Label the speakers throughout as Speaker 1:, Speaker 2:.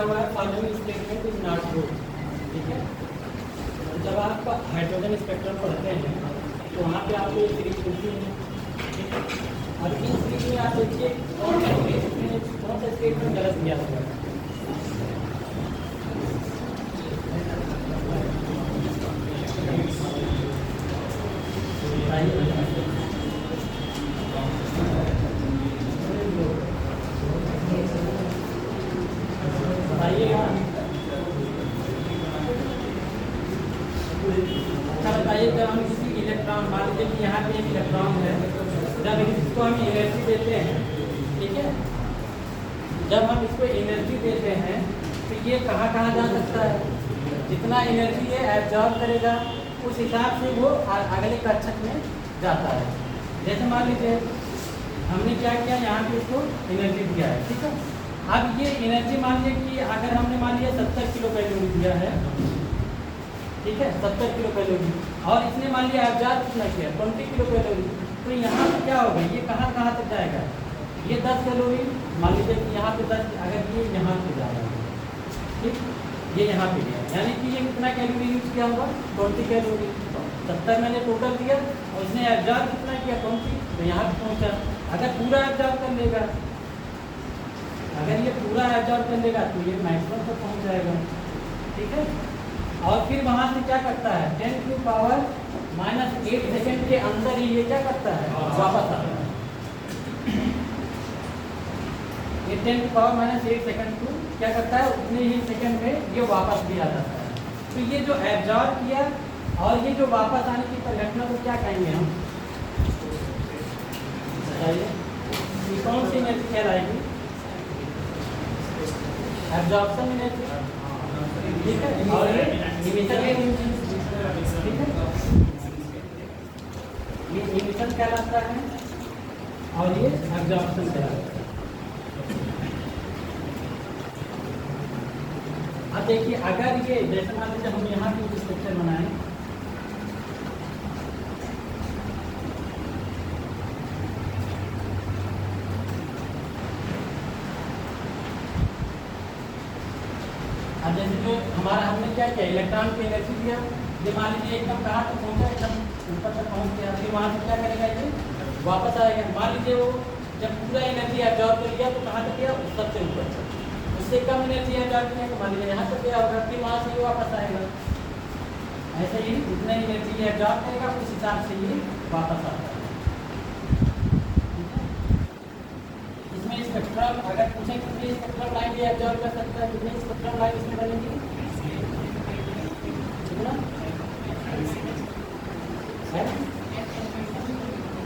Speaker 1: हुआ है following statement is not true, ठीक है। जब आप हाइड्रोजन स्पेक्ट्रम पढ़ते हैं तो वहाँ पे आपको एक सीरीज मिलती है, ठीक है। और इन सीरीज में आप देखिए कौन सा स्टेटमेंट गलत दिया हुआ है। बताइए जब हम किसी इलेक्ट्रॉन, मान लीजिए कि यहाँ पे एक इलेक्ट्रॉन है, जब इसको हम एनर्जी देते हैं, ठीक है, जब हम इसको एनर्जी देते हैं तो ये कहाँ कहाँ जा सकता है, जितना एनर्जी ये एब्जॉर्ब करेगा उस हिसाब से वो अगले कक्षक में जाता है। जैसे मान लीजिए हमने क्या किया, यहाँ पे इसको एनर्जी दिया है, ठीक है। अब ये एनर्जी मान लीजिए कि अगर हमने मान लिया 70 किलो कैलोरी दिया है, ठीक है, 70 किलो कैलोरी, और इसने मान लिया एब्जॉर्ब कितना किया 20 किलो कैलोरी, तो यहाँ पर क्या होगा, ये कहाँ कहाँ तक जाएगा, ये 10 कैलोरी मान लीजिए कि यहाँ पे 10, अगर ये यहाँ पे जा रहा है, ठीक, ये यहाँ पे गया, यानी कि ये कितना कैलोरी यूज किया होगा 20 कैलोरी। 70 मैंने टोटल दिया और इसने एब्जॉर्ब कितना किया 20, तो यहाँ पे पहुँचा। अगर पूरा एब्जॉर्ब कर लेगा, अगर ये पूरा एब्जॉर्ब कर लेगा तो ये मैक्सिमम तक पहुँच जाएगा, ठीक है। और फिर वहाँ से क्या करता है, 10 की पावर -8 सेकेंड के अंदर ही ये क्या करता है, वापस आता है। ये 10 की पावर -8 सेकेंड को क्या करता है, उतने ही सेकेंड में ये वापस भी आ जाता है। तो ये जो एब्जॉर्ब किया और ये जो वापस आने की परिघटना को क्या कहेंगे हम, बताइए, ये कौन सी एनर्जी कहलाएगी, एब्जॉर्प्शन एनर्जी, ठीक है। और ये इमिशन एनर्जी, ठीक है, ये इमिशन कहलाता है और ये एब्जॉर्प्शन कहलाता है। अब देखिए अगर ये जैसे मान लीजिए हम यहाँ की स्ट्रक्चर बनाएं, अब जैसे जो हमारा हमने क्या किया, इलेक्ट्रॉन की एनर्जी दिया, ये मान लीजिए एकदम कहाँ तक पहुँचा, एकदम ऊपर तक पहुँच गया, फिर वहाँ से क्या करेगा, ये वापस आएगा। मान लीजिए वो जब पूरा एनर्जी एब्जॉर्ब कर लिया तो कहाँ तक गया, सबसे ऊपर तक, उससे कम एनर्जी एब्जॉर्ब किया तो मान लीजिए यहाँ तक गया होगा, फिर वहाँ से ये वापस आएगा। ऐसे ही जितना एनर्जी एब्जॉर्ब करेगा उस हिसाब से ये वापस आता है। इसमें स्पेक्ट्रम अगर पूछे कितनी स्पेक्ट्रम लाइन ये एब्जॉर्ब कर सकता है, कितनी स्पेक्ट्रम लाइन इसमें बनेगी, कितना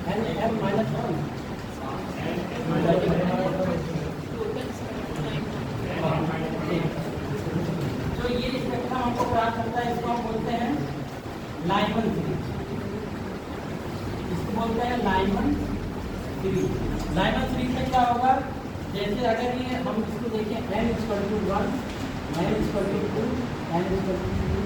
Speaker 1: n/m-1। तो ये स्पेक्ट्रम हमको प्राप्त करता है, इसको हम बोलते हैं लाइमन सीरीज, इसको बोलते हैं लाइमन सीरीज। लाइमन सीरीज में क्या होगा, जैसे अगर ये हम इसको देखें n = 1, n = 2, n = 3,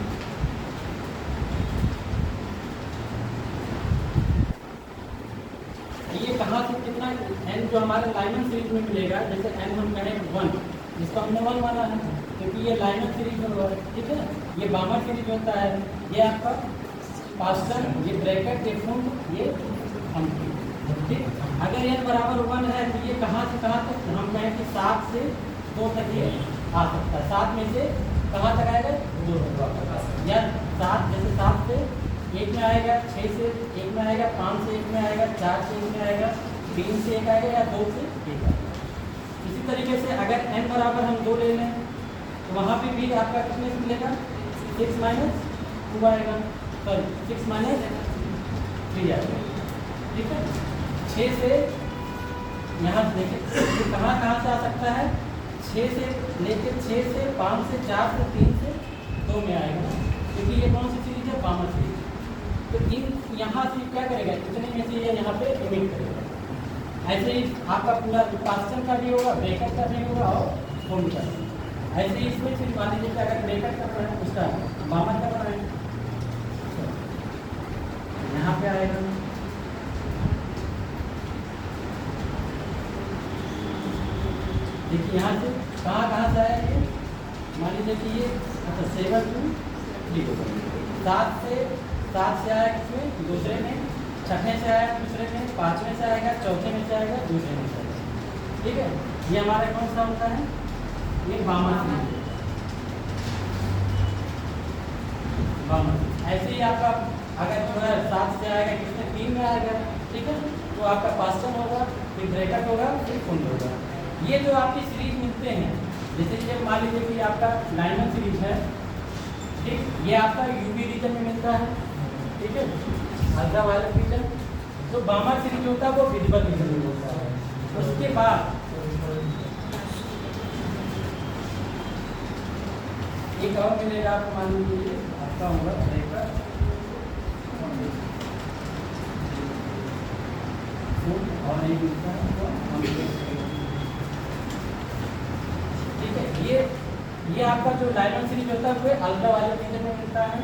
Speaker 1: ये कहाँ से कितना n जो हमारे लाइमन सीरीज में मिलेगा, जैसे n हम कहें 1, जिसको हमने 1 माना है क्योंकि ये लाइमन सीरीज में हुआ है, ठीक है। ये बामर सीरीज होता है, ये आपका पास्टन, ये ब्रैकेट, ये फुंड, ये हम, ठीक। अगर n = 1 है तो ये कहाँ से कहाँ तक, हम कहें कि 7 से 2 तक ये आ सकता है। 7 में से कहाँ तक आएगा, 2 तक, या 7 जैसे 7 से 1 में आएगा, 6 से 1 में आएगा, 5 से 1 में आएगा, 4 से 1 में आएगा, 3 से 1 आएगा, या 2 से 1 आएगा। इसी तरीके से अगर n बराबर हम 2 ले लें तो वहाँ पे भी आपका कितने से मिलेगा, 6 - 2 आएगा, सॉरी 6 - 3 आएगा, ठीक है। 6 से यहाँ से देखिए कहाँ कहाँ से आ सकता है, 6 से लेके 6 से 5 से 4 से 3 से 2 में आएगा, क्योंकि ये कौन सी सीरीज है, बामर सीरीज। तो इन यहाँ से क्या करेगा, इतने में से ये यहाँ पे इमिट करेगा। ऐसे ही आपका पूरा पास्टन का भी होगा, ब्रैकेट का भी होगा और फुंड का। ऐसे ही इसमें फिर मान लीजिए कि अगर ब्रैकेट का बनाए, उसका बामर का बनाए, यहाँ पे आएगा, देखिए यहाँ से कहाँ कहाँ से आया, ये मान लीजिए कि ये अच्छा 7 to 3 7 से आया किसमें दूसरे में, छठे से आया दूसरे में, पाँचवें से आएगा, चौथे में से आएगा, दूसरे में से आएगा। ठीक है, ये हमारा कौन सा होता है, ये बामा सीरीज। ऐसे ही आपका अगर जो है 7 से आएगा किसमें 3 में आएगा, ठीक है, तो आपका पास्टन होगा, फिर ब्रैकेट होगा, फिर फुल होगा। ये जो आपकी सीरीज मिलते हैं, जैसे कि मान लीजिए कि आपका लाइनमैन सीरीज है, ठीक, ये आपका यूवी रीजन में मिलता है, ठीक है, अल्ट्रा वायलेट रीजन। तो बामा सीरीज होता है वो विजिबल रीजन में होता है। उसके बाद एक और मिलेगा आपको, मान लीजिए आपका होगा ब्रैकेट और एक मिलता है, ठीक है। ये आपका जो लाइनमैन सीरीज होता है वो अल्ट्रा वायलेट रीजन में मिलता है।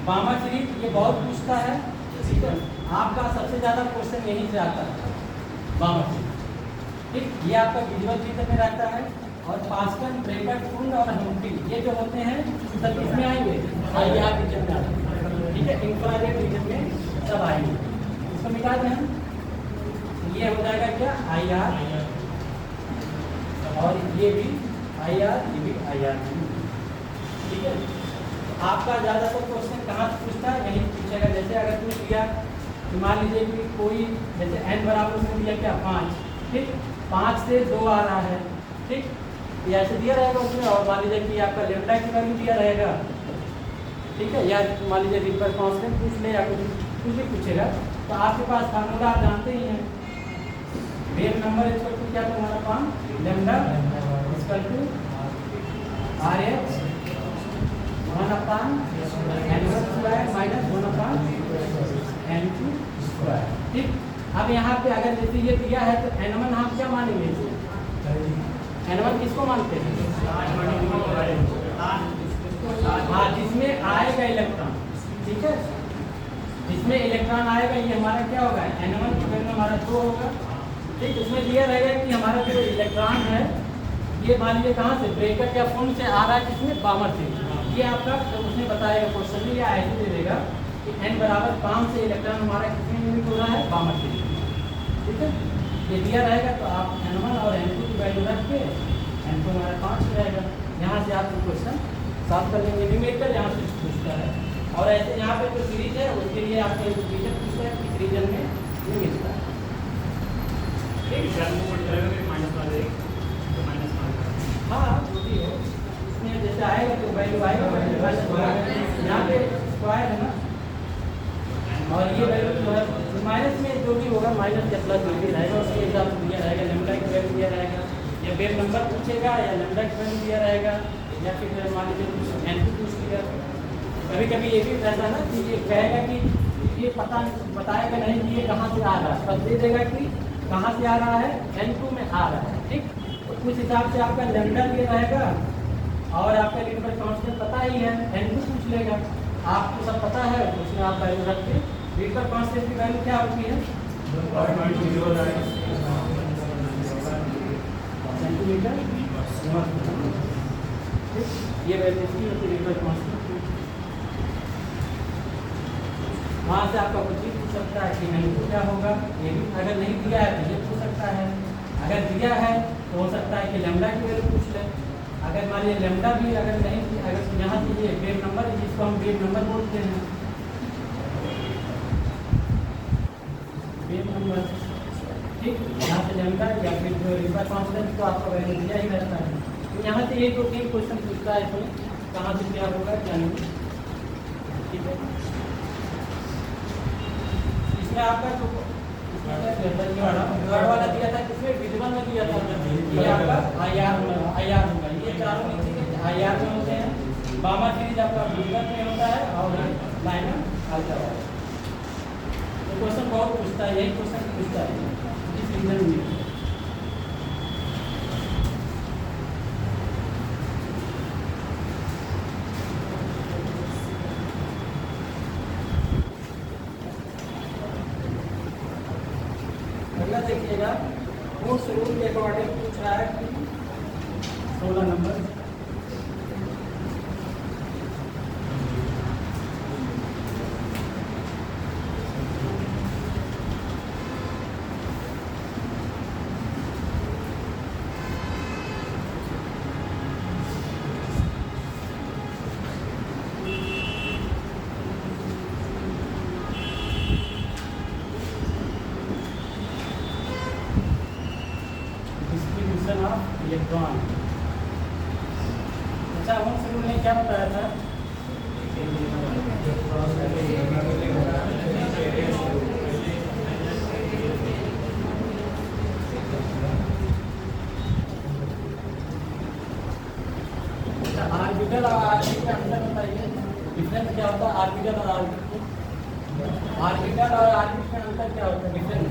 Speaker 1: बामा सीरीज ये बहुत पूछता है, ठीक है, आपका सबसे ज़्यादा क्वेश्चन यहीं से आता है, बामा सीरीज, ठीक, ये आपका विजुअल रीजन में रहता है। और पास्टन, ब्रैकेट, फुंड और हम्पटी ये जो होते हैं सब इसमें आएंगे, आईआर रीजन में आएंगे, ठीक है, इंफ्रारेड रीजन में सब आएंगे। इसको मिटा दें हम, ये हो जाएगा क्या आईआर, और ये भी आईआर, ये भी आईआर, ठीक है। आपका ज़्यादातर क्वेश्चन कहाँ से पूछता है, यहीं पूछेगा। जैसे अगर पूछ लिया तो मान लीजिए कि कोई जैसे n बराबर उसमें दिया क्या 5, ठीक, 5 से 2 आ रहा है, ठीक, ये ऐसे दिया रहेगा उसमें। और मान लीजिए कि आपका लेमडा की वैल्यू दिया रहेगा, ठीक है, या मान लीजिए रिपर कांस्टेंट पूछ ले या कुछ भी पूछेगा, तो आपके पास फार्मूला आप जानते ही हैं, वेव नंबर इक्वल टू क्या तुम्हारा पाम lambda equal to R H 1/n² minus 1/n² ठीक। अब यहाँ पे अगर जैसे ये दिया है तो n1 आप क्या मानेंगे, n1 किसको मानते हैं, हाँ जिसमें आएगा इलेक्ट्रॉन, ठीक है, जिसमें इलेक्ट्रॉन आएगा ये हमारा क्या होगा, n1 की वैल्यू हमारा 2 होगा, ठीक। उसमें दिया रहेगा कि हमारा जो इलेक्ट्रॉन है ये मान लीजिए कहाँ से ब्रेकर या फुंड से आ रहा है, किसमें बामर से। ये आपका तो उसने बताएगा क्वेश्चन में, या ऐसे दे देगा कि n बराबर 5 से इलेक्ट्रॉन हमारा कितने यूनिट हो रहा है, बामर से, ठीक है। ये दिया रहेगा तो आप n1 और n2 की वैल्यू रख के n2 हमारा 5 रहेगा। यहाँ से आप क्वेश्चन सॉल्व कर लेंगे। न्यूमेरिकल यहाँ से पूछता है, और ऐसे यहाँ पे जो सीरीज है उसके लिए आपके रीजन पूछता है, किस रीजन में ये मिलता है, हाँ जो भी हो इसमें जैसे आएगा तो वैल्यू आएगा, यहाँ पे स्क्वायर है ना, और ये वैल्यू जो है माइनस में जो भी होगा माइनस या प्लस जो भी रहेगा उसके हिसाब से दिया रहेगा। लेमडा की वैल्यू दिया रहेगा, या वेव नंबर पूछेगा, या लेमडा की वैल्यू दिया रहेगा, या फिर मान लीजिए n2 पूछ लिया। कभी कभी ये भी रहता है ना कि ये कहेगा कि ये बताएगा नहीं कि ये कहाँ से आ रहा है, बस दे देगा कि कहाँ से आ रहा है, n2 में आ रहा है, ठीक। उस हिसाब से आपका लेमडा दिया रहेगा, और आपका लिमिट कांस्टेंट पता ही है, n2 पूछ लेगा, आपको सब पता है, उसमें आप वैल्यू रख के लिमिट कांस्टेंट की वैल्यू क्या होती है, सेंटीमीटर, ये वैल्यू इसकी होती है लिमिट कांस्टेंट। वहाँ से आपका कुछ भी पूछ सकता है कि नहीं तो क्या होगा, ये भी अगर नहीं दिया है तो ये पूछ सकता है, अगर दिया है तो हो सकता है कि लेमडा की वैल्यू पूछ ले। अगर मान लीजिए लेमडा भी अगर नहीं, अगर यहाँ से ये वेव नंबर है जिसको हम वेव नंबर बोलते हैं, वेव नंबर, ठीक, यहाँ से लेमडा या फिर जो रिपर कांस्टेंट तो आपका वैल्यू दिया ही रहता है। तो यहाँ से एक दो तीन क्वेश्चन पूछता है, इसमें कहाँ से क्या होगा क्या नहीं, ठीक है। इसमें आपका जो वाला दिया था किसमें विजुअल में दिया था, ये आपका आईआर होगा, ये चारों नीचे आईआर में होते हैं। बामा सीरीज आपका विजुअल में होता है, और लाइनर अल्ट्रा वायलेट। तो क्वेश्चन बहुत पूछता है, यही क्वेश्चन पूछता है इस रीजन में। देखिएगा उस रूल के अकॉर्डिंग पूछ रहा है कि 16 नंबर इलेक्ट्रॉन। अच्छा, होम्स रूल ने क्या बताया था? ऑर्बिटल और ऑर्बिट में अंतर बताइए, डिफरेंस क्या होता है ऑर्बिटल और ऑर्बिट? ऑर्बिटल और ऑर्बिट में अंतर क्या होता है, डिफरेंस?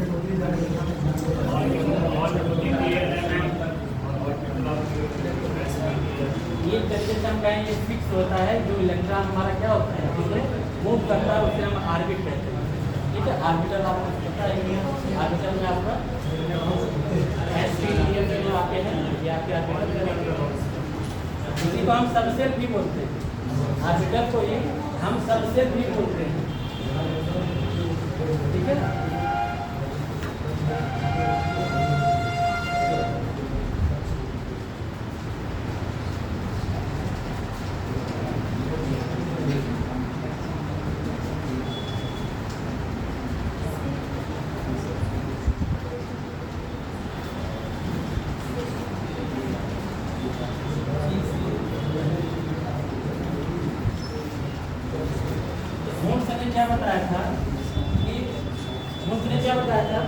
Speaker 1: ये जैसे हम कहें ये फिक्स होता है, जो इलेक्ट्रॉन हमारा क्या होता है जिसे मूव करता है उसे हम ऑर्बिट कहते हैं। ठीक है, ऑर्बिटल आपको पता है, ऑर्बिटल में आपका एस जो आते हैं ये आपके ऑर्बिटल, इसी को हम सबसेल भी बोलते हैं। ऑर्बिटल को ही हम सबसेल भी बोलते हैं। ठीक है, होम्स ने क्या बताया था कि होम्स ने क्या बताया था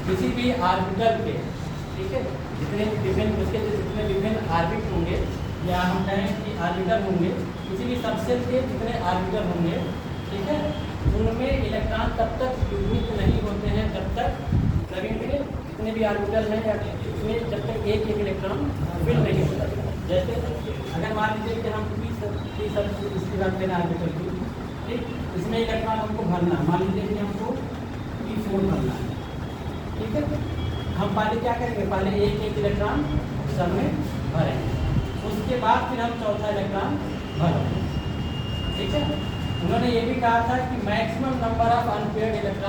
Speaker 1: किसी भी ऑर्बिटल के, ठीक है, जितने विभिन्न उसके जितने विभिन्न ऑर्बिट होंगे या हम कहें कि ऑर्बिटल होंगे, किसी भी सबसेल के जितने ऑर्बिटल होंगे, ठीक है, उनमें इलेक्ट्रॉन तब तक युग्मित नहीं होते हैं जब तक सभी में जितने भी ऑर्बिटल हैं या इसमें जब तक एक एक इलेक्ट्रॉन फिल नहीं होता। जैसे अगर मान लीजिए कि हम इसकी बात करें ऑर्बिटल की, ठीक, इसमें इलेक्ट्रॉन हमको भरना, मान लीजिए कि हमको P4 भरना है, ठीक है, हम पहले क्या करेंगे, पहले एक एक इलेक्ट्रॉन सब में भरेंगे, उसके बाद फिर हम चौथा इलेक्ट्रॉन भरेंगे। ठीक है, उन्होंने ये भी कहा था कि maximum number of unpaired electron